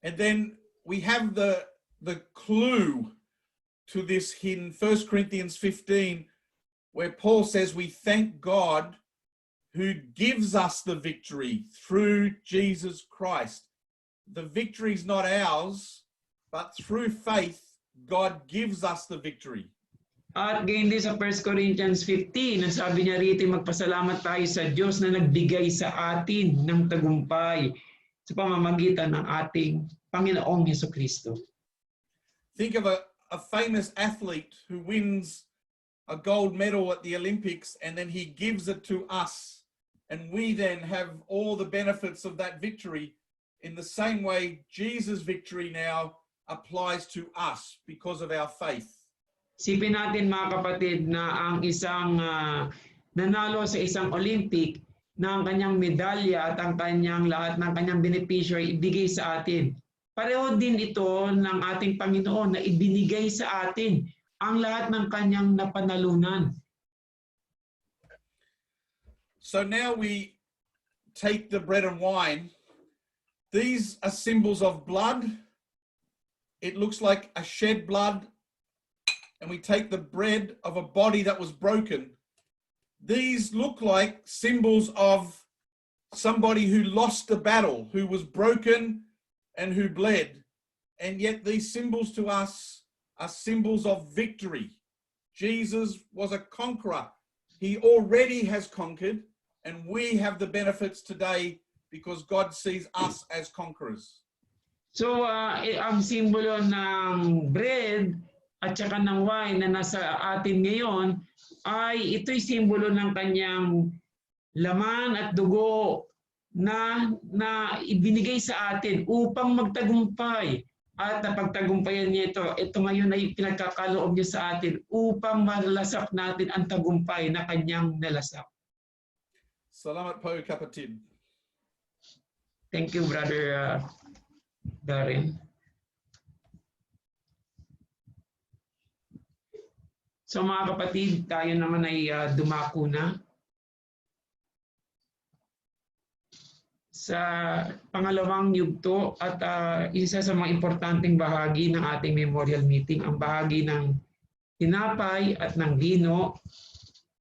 And then we have the clue to this in 1 Corinthians 15, where Paul says, "We thank God who gives us the victory through Jesus Christ." The victory is not ours, but through faith, God gives us the victory. At gayon din sa 1 Corinthians 15, ang sabi niya rito, magpasalamat tayo sa Diyos na nagbigay sa atin ng tagumpay sa pamamagitan ng ating Panginoong Hesukristo. Think of a famous athlete who wins a gold medal at the Olympics, and then he gives it to us, and we then have all the benefits of that victory. In the same way, Jesus' victory now applies to us because of our faith. Sipin natin mga kapatid na ang isang nanalo sa isang Olympic na ang kanyang medalya at ang kanyang lahat ng kanyang benepisyo ay ibigay sa atin. Pareho din ito ng ating Panginoon na ibinigay sa atin ang lahat ng kanyang napanalunan. So now we take the bread and wine. These are symbols of blood. It looks like a shed blood. And we take the bread of a body that was broken. These look like symbols of somebody who lost the battle, who was broken and who bled. And yet these symbols to us are symbols of victory. Jesus was a conqueror. He already has conquered, and we have the benefits today because God sees us as conquerors. So ang simbolo ng bread at saka ng wine na nasa atin ngayon ay ito'y simbolo ng kanyang laman at dugo na ibinigay sa atin upang magtagumpay. At napagtagumpayan niya ito. Ito ngayon ay pinagkakaloob niya sa atin upang malasap natin ang tagumpay na kanyang nalasap. Salamat po, kapatid. Thank you, Brother Darren. So mga kapatid, tayo naman ay dumako na sa pangalawang yugto at isa sa mga importanteng bahagi ng ating memorial meeting, ang bahagi ng tinapay at ng vino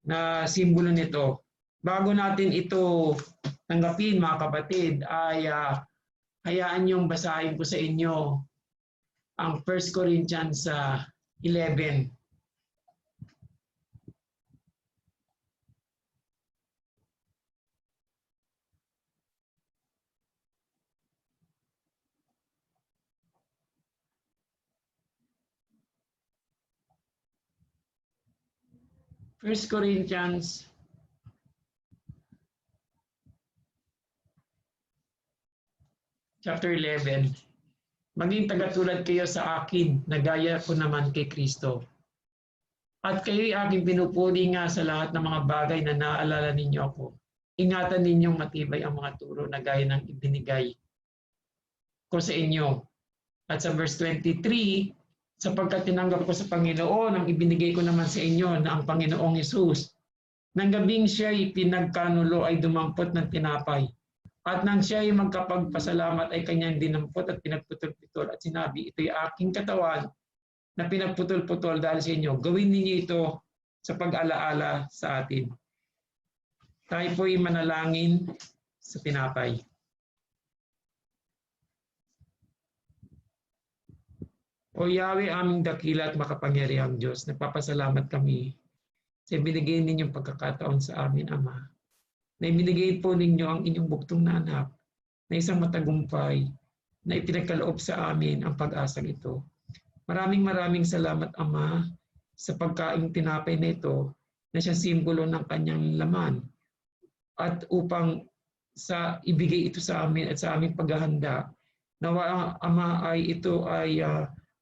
na simbolo nito. Bago natin ito tanggapin mga kapatid, ay hayaan niyong basahin ko sa inyo ang 1 Corinthians 11. 1 Corinthians chapter 11. Maging tagatulad kayo sa akin, na gaya ko naman kay Kristo. At kayo'y aking pinupuri nga sa lahat ng mga bagay na naaalala ninyo ako. Ingatan ninyong matibay ang mga turo na gaya ng ibinigay ko sa inyo. At sa verse 23, sapagkat tinanggap ko sa Panginoon ang ibinigay ko naman sa inyo na ang Panginoong Hesus, nang gabing siya'y pinagkanulo ay dumampot ng tinapay. At nang siya'y magkapagpasalamat ay kanyang dinampot at pinagputol-putol at sinabi, ito'y aking katawan na pinagputol-putol dahil sa inyo. Gawin ninyo ito sa pag-alaala sa atin. Tayo po'y manalangin sa tinapay. O Yahweh, aming dakila at makapangyarihang Diyos, nagpapasalamat kami sa binigay ninyong pagkakataon sa amin, Ama, na ibinigay po ninyo ang inyong buktong na anak na isang matagumpay na ipinagkaloob sa amin ang pag-asang ito. Maraming salamat, Ama, sa pagkaing tinapay na ito na siyang simbolo ng kanyang laman at upang sa ibigay ito sa amin at sa aming paghahanda. Nawa, Ama, ay ito ay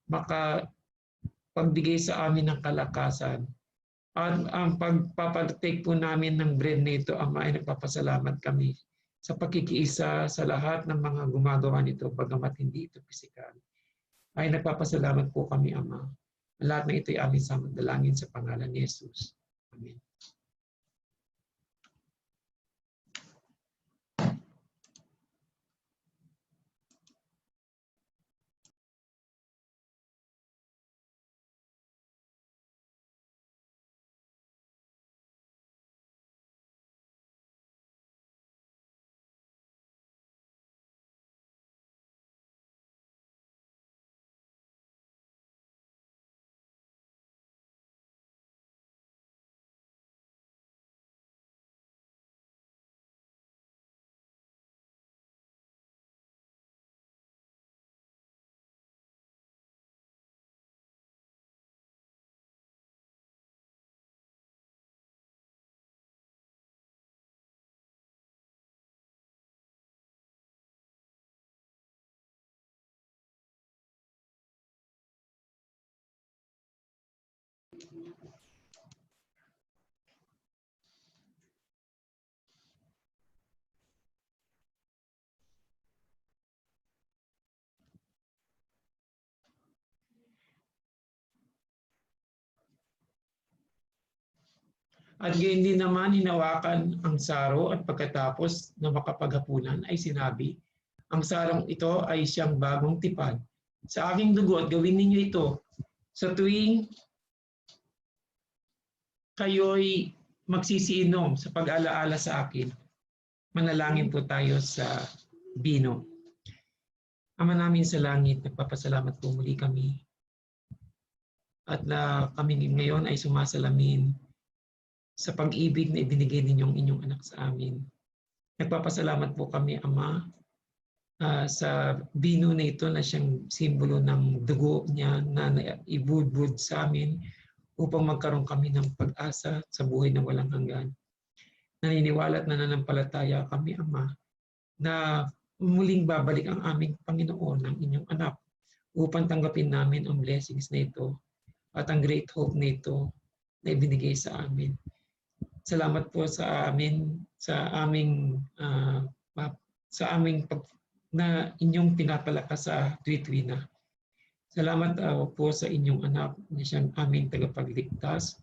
makapagbigay sa amin ng kalakasan. At ang pagpapartake po namin ng bread na ito, Ama, ay nagpapasalamat kami sa pakikiisa sa lahat ng mga gumagawa nito, bagamat hindi ito pisikal. Ay nagpapasalamat po kami, Ama. Ang lahat ng ito ay aming samanalangin sa pangalan ni Jesus. Amen. At gayon din naman hinawakan ang saro at pagkatapos na makapaghapunan ay sinabi, ang sarong ito ay siyang bagong tipan. Sa aking dugo at gawin ninyo ito sa tuwing kayo'y magsisiinom sa pag-alaala sa akin. Manalangin po tayo sa bino. Ama namin sa langit, nagpapasalamat po muli kami. At na kami ngayon ay sumasalamin sa pag-ibig na ibinigay ninyong inyong anak sa amin. Nagpapasalamat po kami, Ama, sa bino na ito na siyang simbolo ng dugo niya na ibudbud sa amin upang magkaroon kami ng pag-asa sa buhay na walang hanggan. Naniniwala at nananampalataya kami, Ama, na muling babalik ang aming Panginoon, ang inyong anak, upang tanggapin namin ang blessings na ito at ang great hope na ito na ibinigay sa amin. Salamat po sa amin, sa aming na inyong pinapalakas sa tuwi-tuwi na. Salamat po sa inyong anak na siyang aming tagapagligtas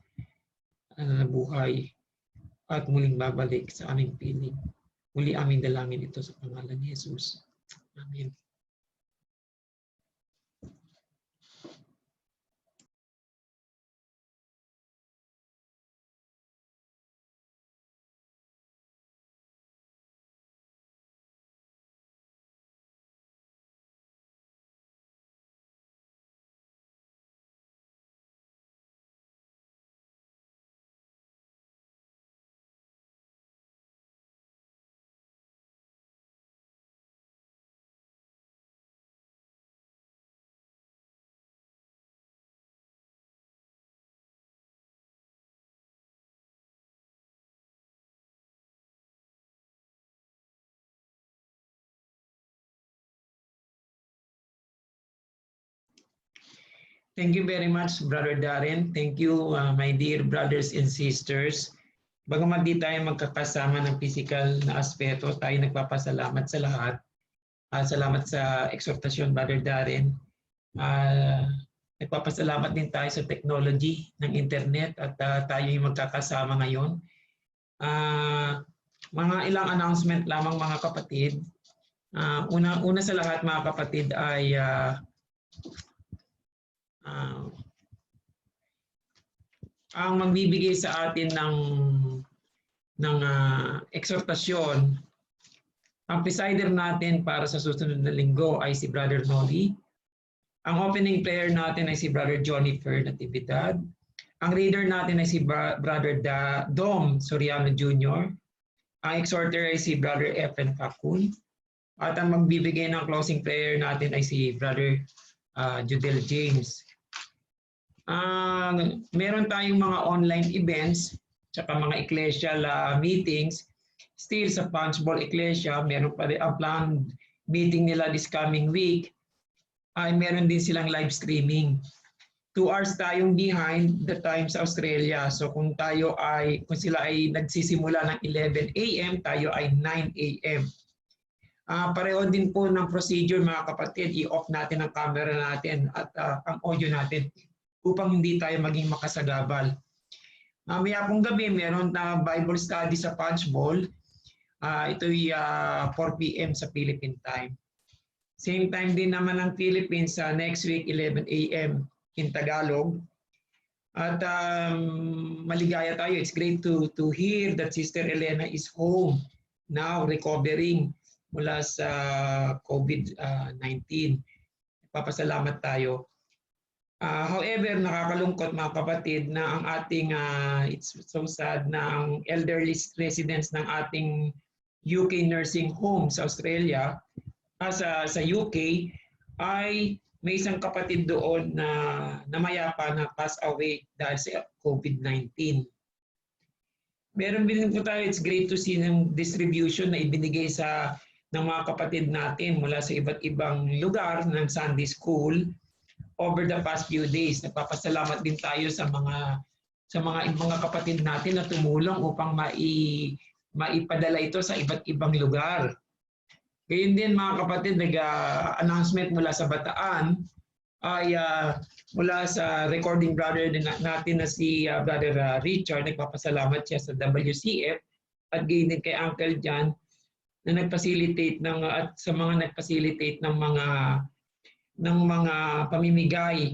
na buhay at muling babalik sa aming piling. Muli aming dalangin ito sa pangalan ni Jesus. Amen. Thank you very much, Brother Darren. Thank you, my dear brothers and sisters. Bagamat di tayo magkakasama ng physical na aspeto, tayo nagpapasalamat sa lahat. Salamat sa exhortasyon, Brother Darren. Nagpapasalamat din tayo sa technology ng internet at tayo yung magkakasama ngayon. Mga ilang announcement lamang mga kapatid. Una sa lahat mga kapatid ay ang magbibigay sa atin ng exhortasyon, ang presider natin para sa susunod na linggo ay si Brother Noli. Ang opening prayer natin ay si Brother Johnny Natividad. Ang reader natin ay si Brother Dom Soriano Jr. Ang exhorter ay si Brother Efren Facun. At ang magbibigay ng closing prayer natin ay si Brother Judel James. Meron tayong mga online events tsaka mga ecclesial meetings. Still sa Punchbowl Ecclesia, meron pa rin ang planned meeting nila this coming week. Ay meron din silang live streaming. 2 hours tayong behind the time sa Australia. So kung sila ay nagsisimula ng 11 AM, tayo ay 9 AM. Pareho din po ng procedure mga kapatid, i-off natin ang camera natin at ang audio natin upang hindi tayo maging makasagabal. Mamaya pong gabi, meron na Bible study sa Punchbowl. Ito'y 4 PM sa Philippine time. Same time din naman ng Philippines next week, 11 AM in Tagalog. At maligaya tayo. It's great to hear that Sister Elena is home now, recovering mula sa COVID-19. Papasalamat tayo. However, nakakalungkot mga kapatid na ang ating, it's so sad na ang elderly residents ng ating UK nursing home sa Australia, sa UK, ay may isang kapatid doon na namayapa na pass away dahil sa COVID-19. Meron din po tayo, it's great to see ng distribution na ibinigay ng mga kapatid natin mula sa iba't ibang lugar ng Sunday School over the past few days. Nagpapasalamat din tayo sa mga kapatid natin na tumulong upang maipadala ito sa iba't ibang lugar. Gayun din mga kapatid, nag-announcement mula sa Bataan ay mula sa recording brother natin na si Brother Richard. Nagpapasalamat siya sa WCF at gayon din kay Uncle John na nag-facilitate at sa mga nag-facilitate ng mga pamimigay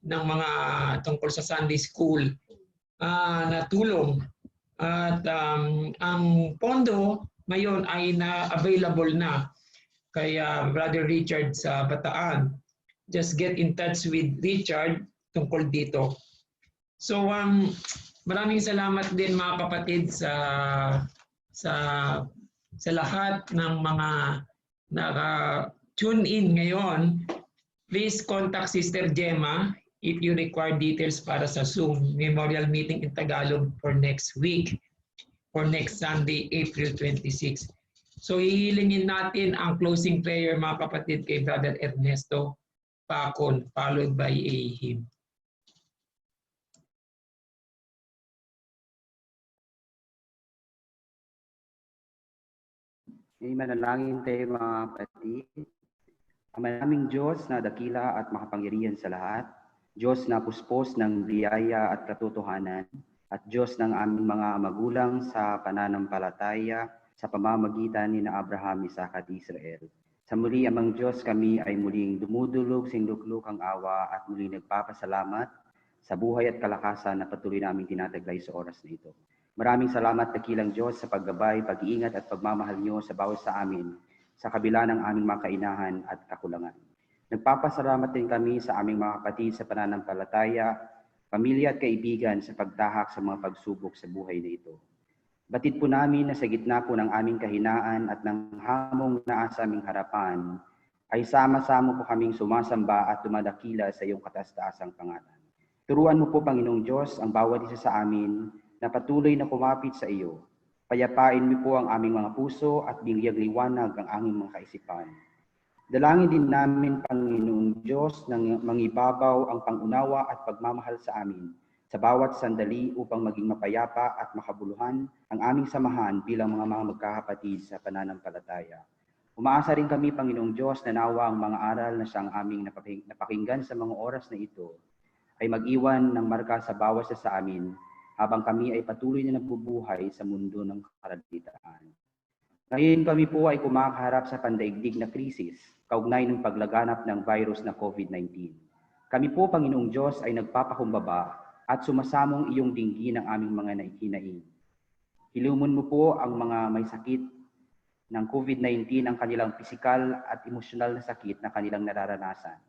ng mga tungkol sa Sunday School na tulong. At ang pondo ngayon ay na-available na kay Brother Richard sa Bataan. Just get in touch with Richard tungkol dito. So maraming salamat din mga kapatid sa lahat ng mga naka-tune in ngayon. Please contact Sister Gemma if you require details para sa Zoom Memorial Meeting in Tagalog for next week, for next Sunday, April 26. So hihilingin natin ang closing prayer mga kapatid kay Brother Ernesto Pacon, followed by a hymn. Manalangin tayo mga kapatid. Ang maraming Diyos na dakila at makapangyarihan sa lahat, Diyos na puspos ng biyaya at katotohanan, at Diyos ng aming mga magulang sa pananampalataya sa pamamagitan ni Abraham, Isaac at Israel. Sa muli amang Diyos, kami ay muling dumudulog sa luklukang awa at muling nagpapasalamat sa buhay at kalakasan na patuloy namin tinataglay sa oras na ito. Maraming salamat dakilang Diyos sa paggabay, pag-iingat at pagmamahal niyo sa bawat sa amin sa kabila ng aming mga kainahan at kakulangan. Nagpapasalamat din kami sa aming mga kapatid sa pananampalataya, pamilya at kaibigan sa pagtahak sa mga pagsubok sa buhay na ito. Batid po namin na sa gitna po ng aming kahinaan at ng hamong na sa aming harapan, ay sama-sama po kaming sumasamba at dumadakila sa iyong kataas-taasang pangalan. Turuan mo po, Panginoong Diyos, ang bawat isa sa amin na patuloy na kumapit sa iyo. Payapain mo po ang aming mga puso at bigyang liwanag ang aming mga kaisipan. Dalangin din namin, Panginoong Diyos, na mangibabaw ang pangunawa at pagmamahal sa amin sa bawat sandali upang maging mapayapa at makabuluhan ang aming samahan bilang mga magkakapatid sa pananampalataya. Umaasa rin kami, Panginoong Diyos, na nawa ang mga aral na siyang aming napakinggan sa mga oras na ito ay mag-iwan ng marka sa bawat isa sa amin habang kami ay patuloy na nabubuhay sa mundo ng karagdagan. Ngayon kami po ay kumakaharap sa pandaigdig na krisis, kaugnay ng paglaganap ng virus na COVID-19. Kami po, Panginoong Diyos, ay nagpapakumbaba at sumasamong iyong dinggin ang aming mga naikinain. Hilumun mo po ang mga may sakit ng COVID-19 ang kanilang pisikal at emosyonal na sakit na kanilang nararanasan.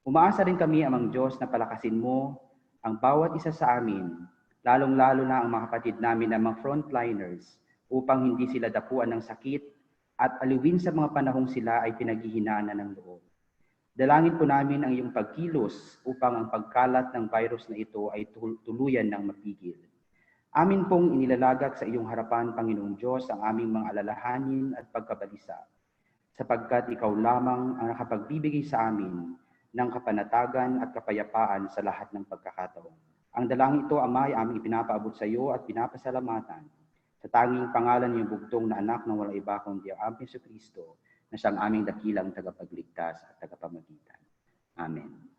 Umaasa rin kami, Amang Diyos, na palakasin mo ang bawat isa sa amin, lalong-lalo na ang mga kapatid namin na mga frontliners, upang hindi sila dapuan ng sakit at aliwin sa mga panahong sila ay pinaghihinaan ng loob. Dalangin po namin ang iyong pagkilos upang ang pagkalat ng virus na ito ay tuluyan ng mapigil. Amin pong inilalagak sa iyong harapan, Panginoong Diyos, ang aming mga alalahanin at pagkabalisa, sapagkat ikaw lamang ang nakapagbibigay sa amin ng kapanatagan at kapayapaan sa lahat ng pagkakataon. Ang dalangin ito, Ama, ay aming ipinapaabot sa iyo at pinapasalamatan sa tanging pangalan niyong bugtong na anak ng walang iba kundi ang aming Jesucristo, na siyang aming dakilang tagapagligtas at tagapamagitan. Amen.